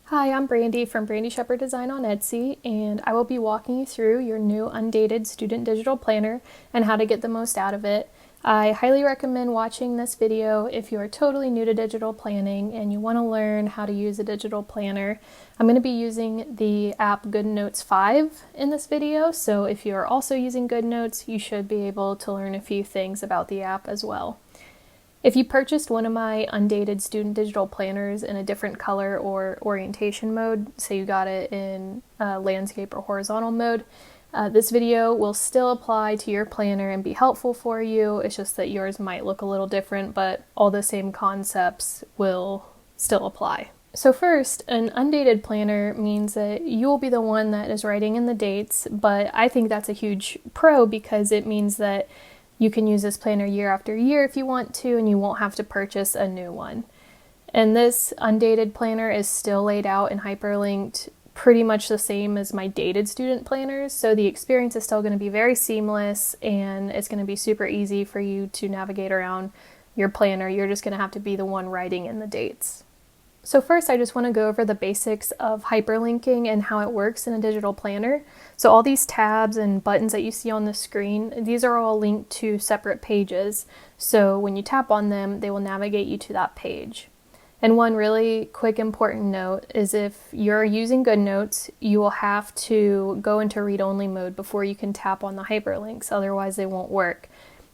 Hi, I'm Brandy from Brandy Shepherd Design on Etsy, and I will be walking you through your new Undated Student Digital Planner and how to get the most out of it. I highly recommend watching this video if you are totally new to digital planning and you want to learn how to use a digital planner. I'm going to be using the app GoodNotes 5 in this video, so if you are also using GoodNotes, you should be able to learn a few things about the app as well. If you purchased one of my Undated Student Digital Planners in a different color or orientation mode, say you got it in landscape or horizontal mode, this video will still apply to your planner and be helpful for you. It's just that yours might look a little different, but all the same concepts will still apply. So first, an undated planner means that you will be the one that is writing in the dates, but I think that's a huge pro because it means that you can use this planner year after year if you want to, and you won't have to purchase a new one. And this undated planner is still laid out and hyperlinked pretty much the same as my dated student planners, so the experience is still going to be very seamless and it's going to be super easy for you to navigate around your planner. You're just going to have to be the one writing in the dates. So first, I just want to go over the basics of hyperlinking and how it works in a digital planner. So all these tabs and buttons that you see on the screen, these are all linked to separate pages. So when you tap on them, they will navigate you to that page. And one really quick important note is if you're using GoodNotes, you will have to go into read-only mode before you can tap on the hyperlinks, otherwise they won't work.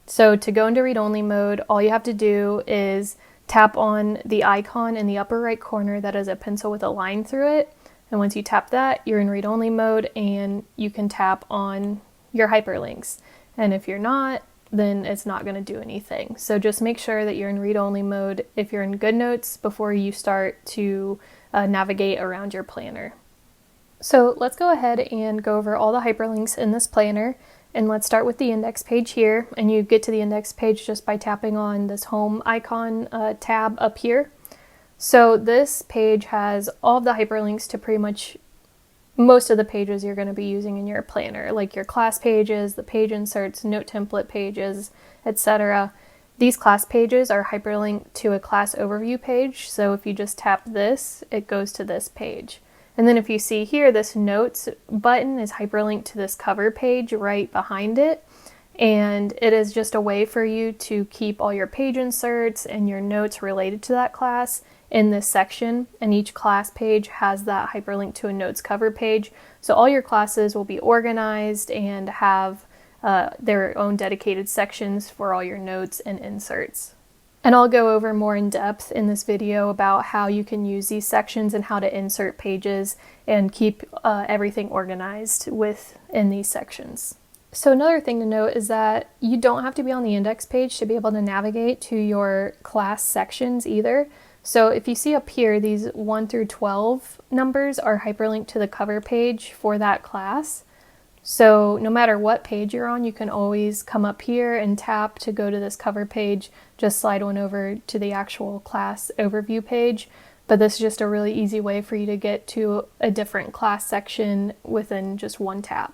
So to go into read-only mode, all you have to do is tap on the icon in the upper right corner that is a pencil with a line through it. And once you tap that, you're in read-only mode and you can tap on your hyperlinks. And if you're not, then it's not going to do anything. So just make sure that you're in read-only mode if you're in GoodNotes before you start to navigate around your planner. So let's go ahead and go over all the hyperlinks in this planner. And let's start with the index page here, and you get to the index page just by tapping on this home icon tab up here. So this page has all of the hyperlinks to pretty much most of the pages you're going to be using in your planner, like your class pages, the page inserts, note template pages, etc. These class pages are hyperlinked to a class overview page, so if you just tap this, it goes to this page. And then if you see here, this notes button is hyperlinked to this cover page right behind it. And it is just a way for you to keep all your page inserts and your notes related to that class in this section. And each class page has that hyperlink to a notes cover page. So all your classes will be organized and have their own dedicated sections for all your notes and inserts. And I'll go over more in depth in this video about how you can use these sections and how to insert pages and keep everything organized within these sections. So another thing to note is that you don't have to be on the index page to be able to navigate to your class sections either. So if you see up here, these 1 through 12 numbers are hyperlinked to the cover page for that class. So no matter what page you're on, you can always come up here and tap to go to this cover page, just slide one over to the actual class overview page. But this is just a really easy way for you to get to a different class section within just one tap.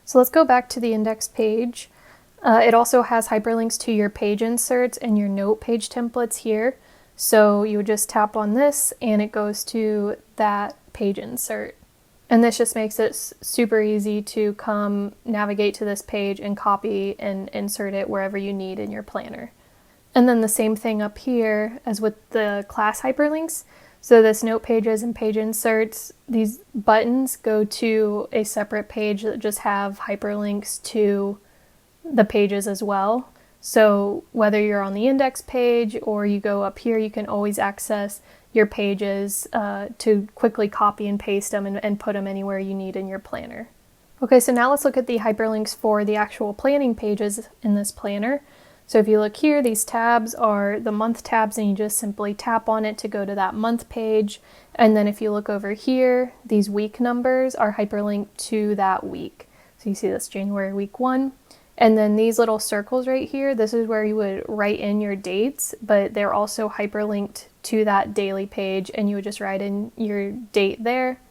So let's go back to the index page. It also has hyperlinks to your page inserts and your note page templates here. So you would just tap on this and it goes to that page insert. And this just makes it super easy to come navigate to this page and copy and insert it wherever you need in your planner. And then the same thing up here as with the class hyperlinks. So this note pages and page inserts, these buttons go to a separate page that just have hyperlinks to the pages as well. So whether you're on the index page or you go up here, you can always access your pages to quickly copy and paste them and put them anywhere you need in your planner. Okay, so now let's look at the hyperlinks for the actual planning pages in this planner. So if you look here, these tabs are the month tabs and you just simply tap on it to go to that month page. And then if you look over here, these week numbers are hyperlinked to that week. So you see this January week 1. And then these little circles right here, this is where you would write in your dates, but they're also hyperlinked to that daily page and you would just write in your date there.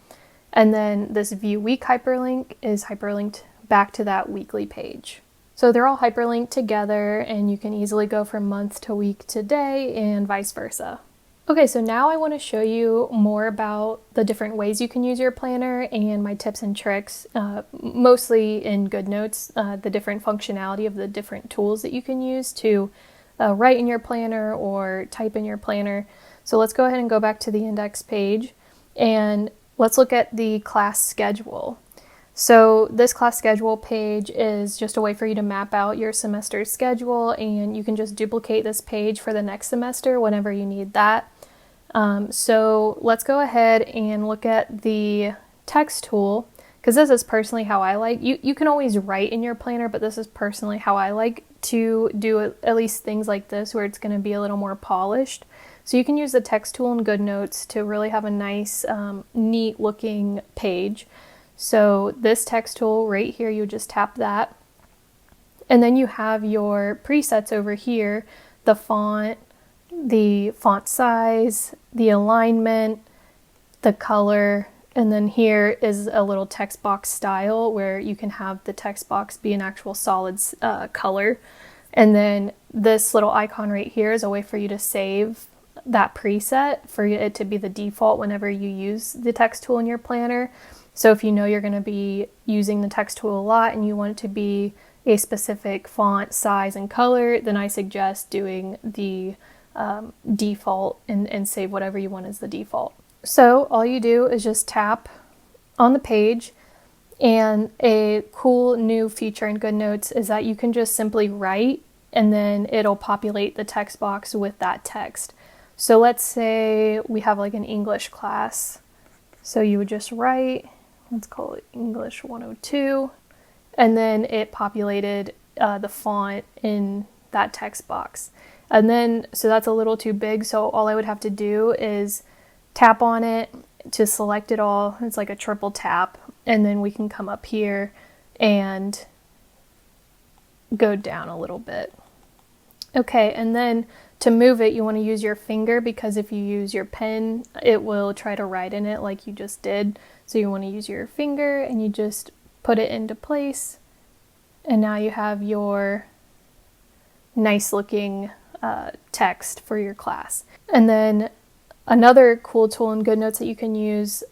And then this view week hyperlink is hyperlinked back to that weekly page. So they're all hyperlinked together and you can easily go from month to week to day and vice versa. Okay, so now I want to show you more about the different ways you can use your planner and my tips and tricks, mostly in GoodNotes, the different functionality of the different tools that you can use to write in your planner or type in your planner. So let's go ahead and go back to the index page and let's look at the class schedule. So this class schedule page is just a way for you to map out your semester's schedule, and you can just duplicate this page for the next semester whenever you need that. So let's go ahead and look at the text tool, because this is personally how I like. You can always write in your planner, but this is personally how I like to do at least things like this, where it's going to be a little more polished. So you can use the text tool in GoodNotes to really have a nice, neat looking page. So this text tool right here, you just tap that. And then you have your presets over here, the font size, the alignment, the color, and then here is a little text box style where you can have the text box be an actual solid color. And then this little icon right here is a way for you to save that preset for it to be the default whenever you use the text tool in your planner. So if you know you're going to be using the text tool a lot and you want it to be a specific font, size, and color, then I suggest doing the default and save whatever you want as the default. So all you do is just tap on the page, and a cool new feature in GoodNotes is that you can just simply write and then it'll populate the text box with that text. So let's say we have like an English class. So you would just write, let's call it English 102, and then it populated the font in that text box. And then, so that's a little too big, so all I would have to do is tap on it to select it all. It's like a triple tap, and then we can come up here and go down a little bit. Okay, and then to move it, you want to use your finger, because if you use your pen, it will try to write in it like you just did. So you want to use your finger and you just put it into place, and now you have your nice looking text for your class. And then another cool tool in GoodNotes that you can use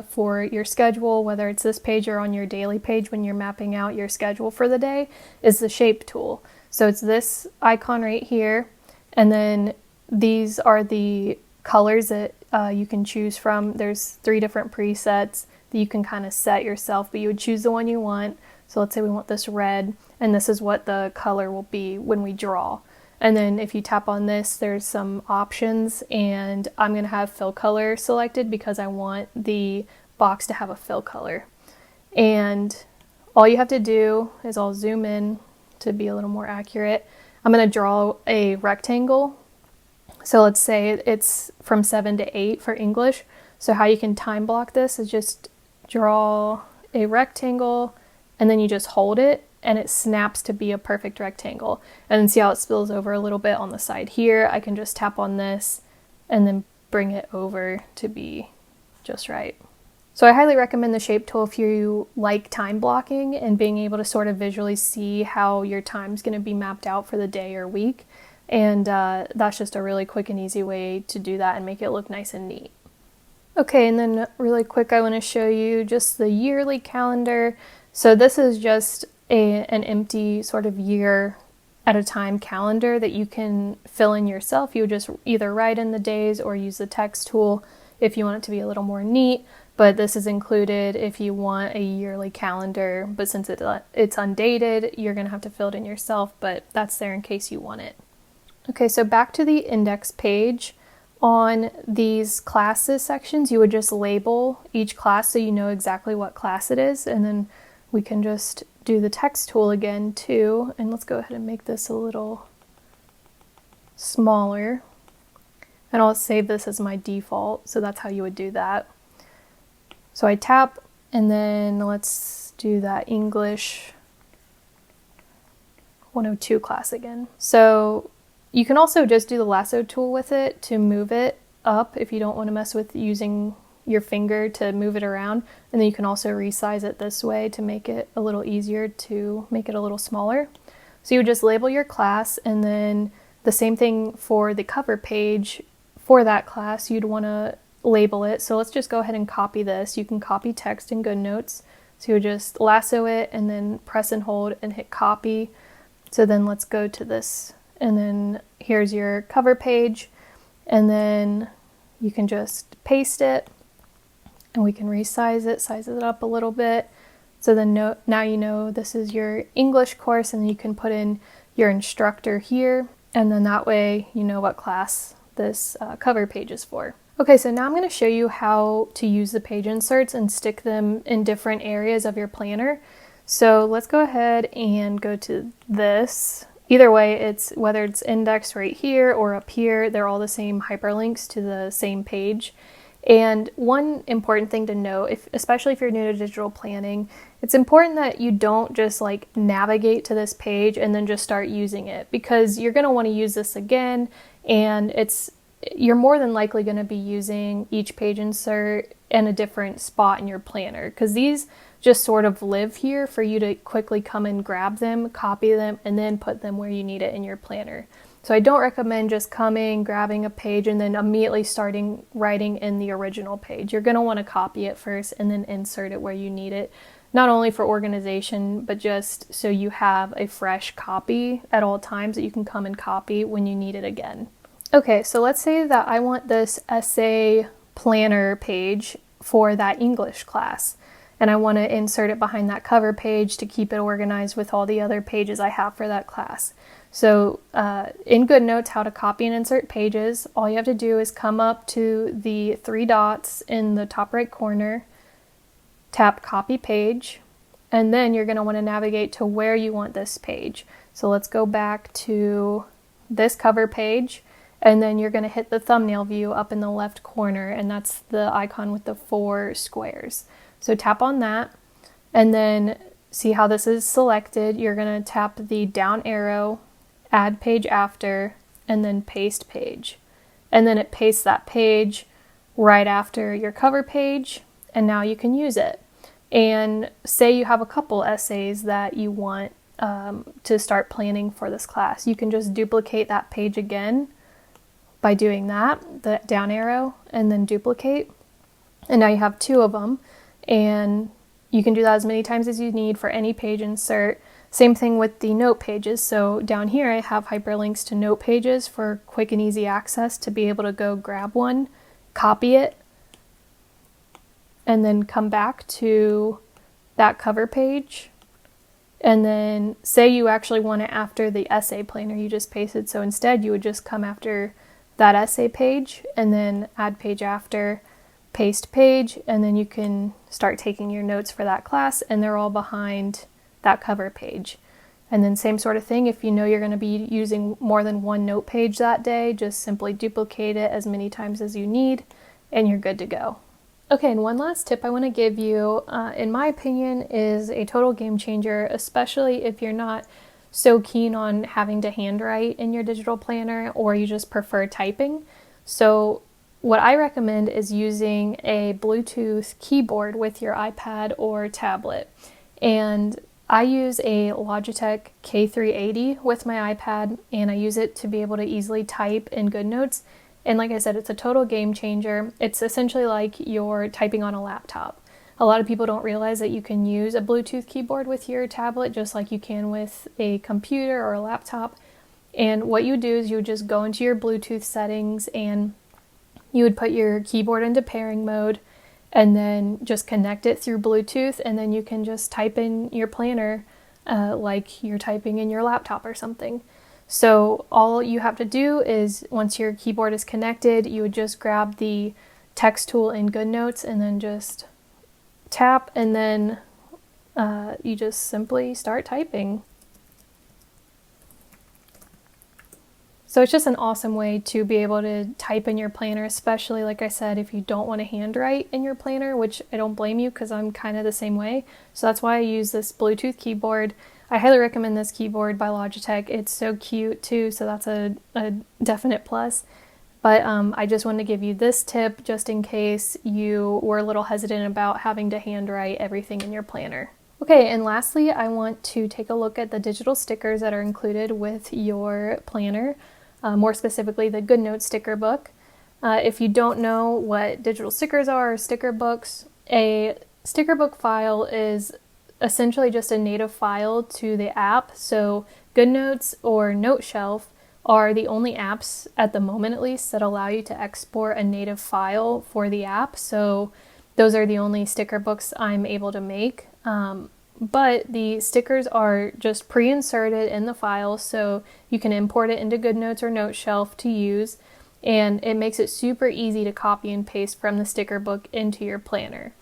for your schedule, whether it's this page or on your daily page when you're mapping out your schedule for the day, is the shape tool. So it's this icon right here, and then these are the colors that you can choose from. There's 3 different presets that you can kind of set yourself, but you would choose the one you want. So let's say we want this red, and this is what the color will be when we draw. And then if you tap on this, there's some options, and I'm going to have fill color selected because I want the box to have a fill color. And all you have to do is, I'll zoom in to be a little more accurate. I'm going to draw a rectangle. So let's say it's from 7 to 8 for English. So how you can time block this is just draw a rectangle, and then you just hold it, and it snaps to be a perfect rectangle. And then see how it spills over a little bit on the side here? I can just tap on this and then bring it over to be just right. So I highly recommend the shape tool if you like time blocking and being able to sort of visually see how your time's going to be mapped out for the day or week. And that's just a really quick and easy way to do that and make it look nice and neat. Okay, and then really quick, I want to show you just the yearly calendar. So this is just an empty sort of year at a time calendar that you can fill in yourself. You would just either write in the days or use the text tool if you want it to be a little more neat. But this is included if you want a yearly calendar, but since it's undated, you're going to have to fill it in yourself, but that's there in case you want it. Okay, so back to the index page. On these classes sections, you would just label each class so you know exactly what class it is, and then we can just do the text tool again too, and let's go ahead and make this a little smaller, and I'll save this as my default, so that's how you would do that. So I tap, and then let's do that English 102 class again. So you can also just do the lasso tool with it to move it up if you don't want to mess with using your finger to move it around. And then you can also resize it this way to make it a little easier to make it a little smaller. So you would just label your class, and then the same thing for the cover page for that class, you'd want to label it. So let's just go ahead and copy this. You can copy text in GoodNotes. So you just lasso it and then press and hold and hit copy. So then let's go to this, and then here's your cover page, and then you can just paste it, and we can resize it, size it up a little bit. So then now you know this is your English course, and you can put in your instructor here, and then that way you know what class this cover page is for. Okay, so now I'm going to show you how to use the page inserts and stick them in different areas of your planner. So let's go ahead and go to this. Either way, whether it's indexed right here or up here, they're all the same hyperlinks to the same page. And one important thing to note, especially if you're new to digital planning, it's important that you don't just like navigate to this page and then just start using it, because you're going to want to use this again, and you're more than likely going to be using each page insert in a different spot in your planner, because these just sort of live here for you to quickly come and grab them, copy them, and then put them where you need it in your planner. So I don't recommend just coming, grabbing a page, and then immediately starting writing in the original page. You're going to want to copy it first and then insert it where you need it, not only for organization, but just so you have a fresh copy at all times that you can come and copy when you need it again. Okay, so let's say that I want this essay planner page for that English class, and I want to insert it behind that cover page to keep it organized with all the other pages I have for that class. So in GoodNotes, how to copy and insert pages, all you have to do is come up to the three dots in the top right corner, tap copy page, and then you're going to want to navigate to where you want this page. So let's go back to this cover page, and then you're going to hit the thumbnail view up in the left corner, and that's the icon with the 4 squares. So tap on that, and then see how this is selected. You're going to tap the down arrow, add page after, and then paste page. And then it pastes that page right after your cover page, and now you can use it. And say you have a couple essays that you want to start planning for this class. You can just duplicate that page again by doing that, the down arrow, and then duplicate. And now you have 2 of them, and you can do that as many times as you need for any page insert. Same thing with the note pages. So down here I have hyperlinks to note pages for quick and easy access to be able to go grab one, copy it, and then come back to that cover page. And then say you actually want it after the essay planner you just pasted. So instead you would just come after that essay page and then add page after, paste page, and then you can start taking your notes for that class, and they're all behind that cover page. And then same sort of thing, if you know you're going to be using more than one note page that day, just simply duplicate it as many times as you need, and you're good to go. Okay, and one last tip I want to give you, in my opinion, is a total game changer, especially if you're not so keen on having to handwrite in your digital planner, or you just prefer typing. So what I recommend is using a Bluetooth keyboard with your iPad or tablet. And I use a Logitech K380 with my iPad, and I use it to be able to easily type in GoodNotes. And like I said, it's a total game changer. It's essentially like you're typing on a laptop. A lot of people don't realize that you can use a Bluetooth keyboard with your tablet just like you can with a computer or a laptop. And what you do is you would just go into your Bluetooth settings, and you would put your keyboard into pairing mode, and then just connect it through Bluetooth, and then you can just type in your planner like you're typing in your laptop or something. So all you have to do is, once your keyboard is connected, you would just grab the text tool in GoodNotes and then just tap, and then you just simply start typing. So it's just an awesome way to be able to type in your planner, especially, like I said, if you don't want to handwrite in your planner, which I don't blame you, because I'm kind of the same way. So that's why I use this Bluetooth keyboard. I highly recommend this keyboard by Logitech. It's so cute too, so that's a definite plus. But I just wanted to give you this tip just in case you were a little hesitant about having to handwrite everything in your planner. Okay, and lastly, I want to take a look at the digital stickers that are included with your planner, more specifically the GoodNotes sticker book. If you don't know what digital stickers are or sticker books, a sticker book file is essentially just a native file to the app. So GoodNotes or NoteShelf are the only apps, at the moment at least, that allow you to export a native file for the app. So those are the only sticker books I'm able to make. But the stickers are just pre-inserted in the file, so you can import it into GoodNotes or NoteShelf to use, and it makes it super easy to copy and paste from the sticker book into your planner.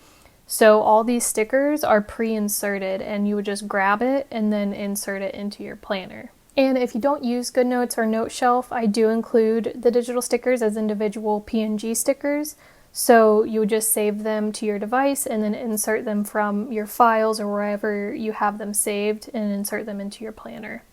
So all these stickers are pre-inserted, and you would just grab it and then insert it into your planner. And if you don't use GoodNotes or NoteShelf, I do include the digital stickers as individual PNG stickers. So you would just save them to your device and then insert them from your files or wherever you have them saved and insert them into your planner.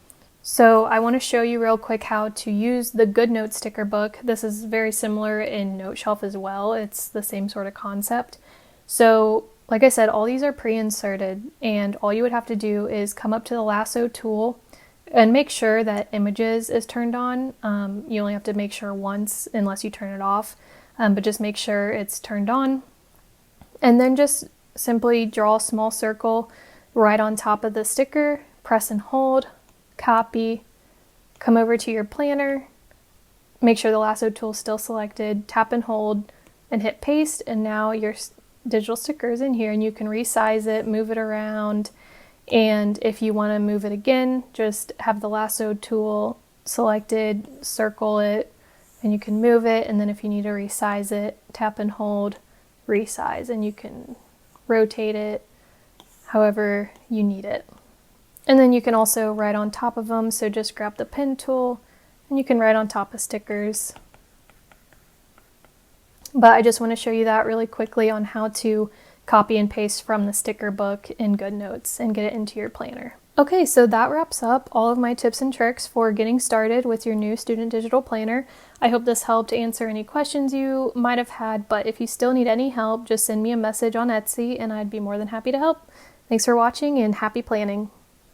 So I want to show you real quick how to use the GoodNotes sticker book. This is very similar in NoteShelf as well. It's the same sort of concept. So like I said, all these are pre-inserted, and all you would have to do is come up to the lasso tool and make sure that images is turned on. You only have to make sure once unless you turn it off. But just make sure it's turned on, and then just simply draw a small circle right on top of the sticker, press and hold, copy, come over to your planner, make sure the lasso tool is still selected, tap and hold, and hit paste, and now your digital sticker is in here, and you can resize it, move it around, and if you want to move it again, just have the lasso tool selected, circle it, and you can move it, and then if you need to resize it, tap and hold, resize, and you can rotate it however you need it. And then you can also write on top of them, so just grab the pen tool and you can write on top of stickers. But I just want to show you that really quickly on how to copy and paste from the sticker book in GoodNotes and get it into your planner. Okay, so that wraps up all of my tips and tricks for getting started with your new student digital planner. I hope this helped answer any questions you might have had, but if you still need any help, just send me a message on Etsy and I'd be more than happy to help. Thanks for watching and happy planning.